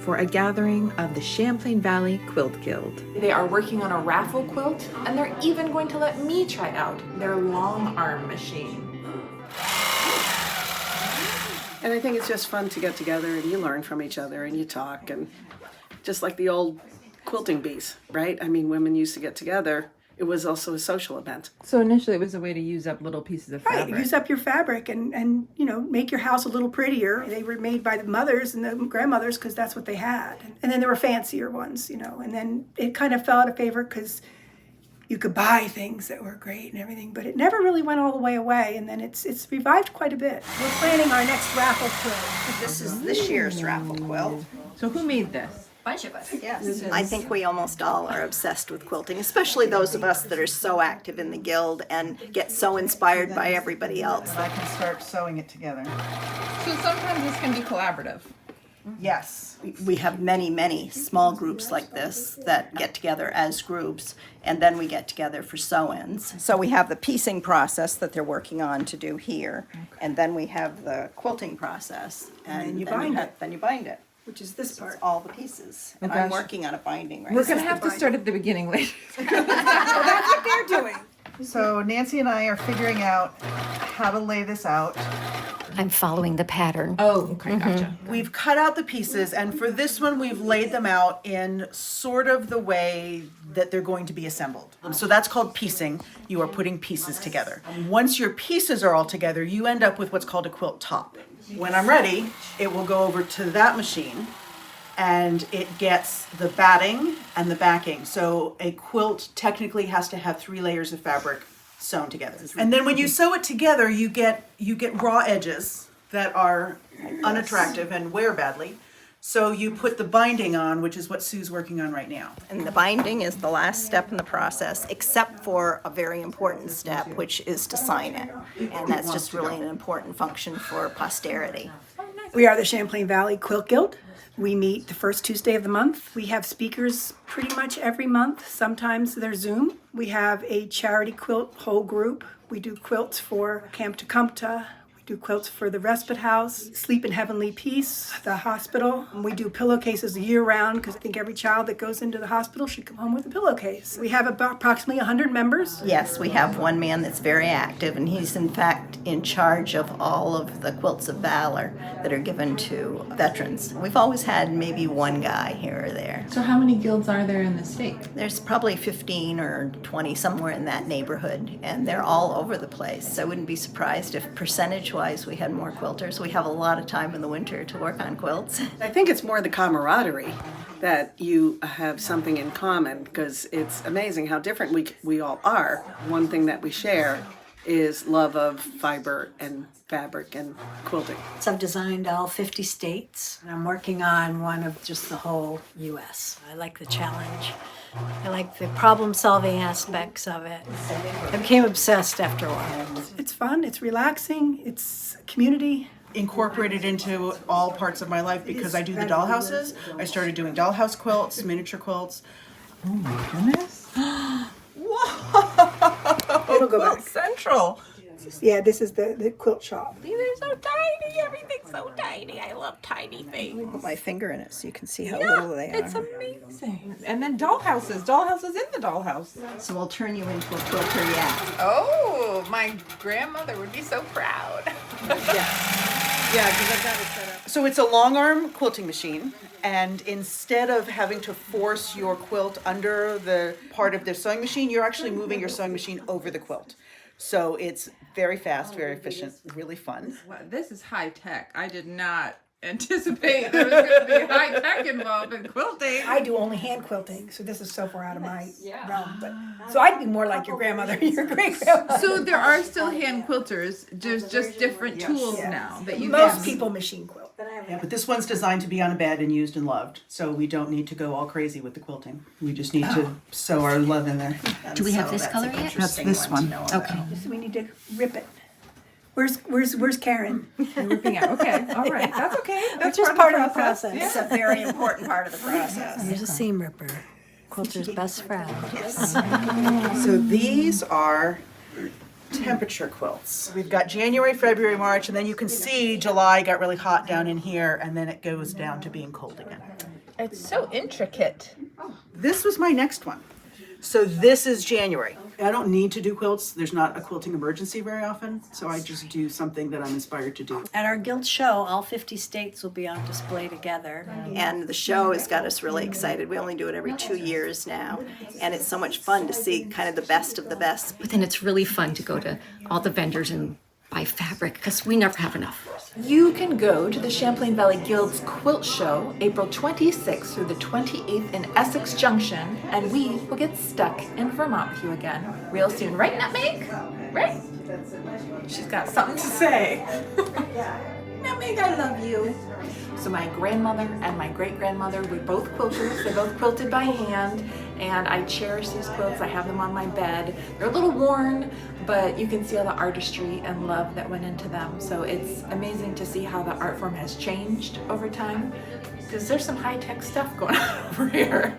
for a gathering of the Champlain Valley Quilt Guild. They are working on a raffle quilt, and they're even going to let me try out their longarm machine. And I think it's just fun to get together and you learn from each other and you talk, and just like the old quilting bees, right? I mean, women used to get together. It was also a social event. So initially it was a way to use up little pieces of fabric. Right, use up your fabric and you know, make your house a little prettier. They were made by the mothers and the grandmothers because that's what they had. And then there were fancier ones, you know, and then it kind of fell out of favor because you could buy things that were great and everything, but it never really went all the way away, and then it's revived quite a bit. We're planning our next raffle quilt. This is this year's raffle quilt. So who made this? Bunch of us. Yes. I think we almost all are obsessed with quilting, especially those of us that are so active in the guild and get so inspired by everybody else. I can start sewing it together. So sometimes this can be collaborative. Yes. We have many, many small groups like this that get together as groups, and then we get together for sew-ins. So we have the piecing process that they're working on to do here, and then we have the quilting process, and then you bind it. Then you bind it. Which is this part. All the pieces. And gosh. I'm working on a binding right now. We're going to have to start at the beginning later. That's what they're doing. So Nancy and I are figuring out how to lay this out. I'm following the pattern. Oh, okay, gotcha. We've cut out the pieces, and for this one we've laid them out in sort of the way that they're going to be assembled. So that's called piecing. You are putting pieces together. Once your pieces are all together, you end up with what's called a quilt top. When I'm ready, it will go over to that machine, and it gets the batting and the backing. So a quilt technically has to have 3 layers of fabric sewn together. And then when you sew it together, you get raw edges that are unattractive and wear badly. So you put the binding on, which is what Sue's working on right now. And the binding is the last step in the process, except for a very important step, which is to sign it. And that's just really an important function for posterity. We are the Champlain Valley Quilt Guild. We meet the first Tuesday of the month. We have speakers pretty much every month. Sometimes they're Zoom. We have a charity quilt whole group. We do quilts for Camp Tecumseh. We do quilts for the Respite House, Sleep in Heavenly Peace, the hospital. We do pillowcases year round because I think every child that goes into the hospital should come home with a pillowcase. We have about approximately 100 members. Yes, we have one man that's very active, and he's in fact in charge of all of the quilts of valor that are given to veterans. We've always had maybe one guy here or there. So how many guilds are there in the state? There's probably 15 or 20, somewhere in that neighborhood, and they're all over the place. I wouldn't be surprised if percentage-wise we had more quilters. We have a lot of time in the winter to work on quilts. I think it's more the camaraderie that you have something in common, because it's amazing how different we all are. One thing that we share is love of fiber and fabric and quilting. So I've designed all 50 states, and I'm working on one of just the whole U.S. I like the challenge. I like the problem-solving aspects of it. I became obsessed after a while. It's fun, it's relaxing, it's community. Incorporated into all parts of my life because I do the dollhouses. I started doing dollhouse quilts, miniature quilts. Oh my goodness. Whoa! It'll go Quilt back. Central. Yeah, this is the quilt shop. They're so tiny, everything's so tiny. I love tiny things. Put my finger in it so you can see how little they are. It's amazing. And then dollhouses in the dollhouse. So we'll turn you into a quilter yet. Oh, my grandmother would be so proud. Yeah, because I've got it set up. So it's a long arm quilting machine, and instead of having to force your quilt under the part of the sewing machine, you're actually moving your sewing machine over the quilt. So it's very fast, very efficient, really fun. Wow, this is high tech. I did not anticipate there was going to be high tech involved in quilting. I do only hand quilting, so this is so far out of my realm. But so I'd be more like your grandmother and your great grandmother. So there are still hand quilters. There's just different tools now that you Most can. people machine quilt. Yeah, but this one's designed to be on a bed and used and loved, so we don't need to go all crazy with the quilting. We just need to sew our love in there. Do we have this color yet? That's this one. Okay. So we need to rip it. Where's Karen? You're ripping out. Okay, all right, that's okay. That's Which is part of the process. It's a very important part of the process. Here's a seam ripper. Quilter's best friend. So these are temperature quilts. We've got January, February, March, and then you can see July got really hot down in here, and then it goes down to being cold again. It's so intricate. This was my next one. So this is January. I don't need to do quilts. There's not a quilting emergency very often, so I just do something that I'm inspired to do. At our guild show, all 50 states will be on display together. And the show has got us really excited. We only do it every 2 years now, and it's so much fun to see kind of the best of the best. But then it's really fun to go to all the vendors and buy fabric because we never have enough. You can go to the Champlain Valley Guild's Quilt Show April 26th through the 28th in Essex Junction, and we will get stuck in Vermont with you again real soon. Right, Nutmeg? Right? She's got something to say. Nutmeg, I love you. So my grandmother and my great-grandmother were both quilters. They both quilted by hand, and I cherish these quilts. I have them on my bed. They're a little worn, but you can see all the artistry and love that went into them. So it's amazing to see how the art form has changed over time, because there's some high-tech stuff going on over here.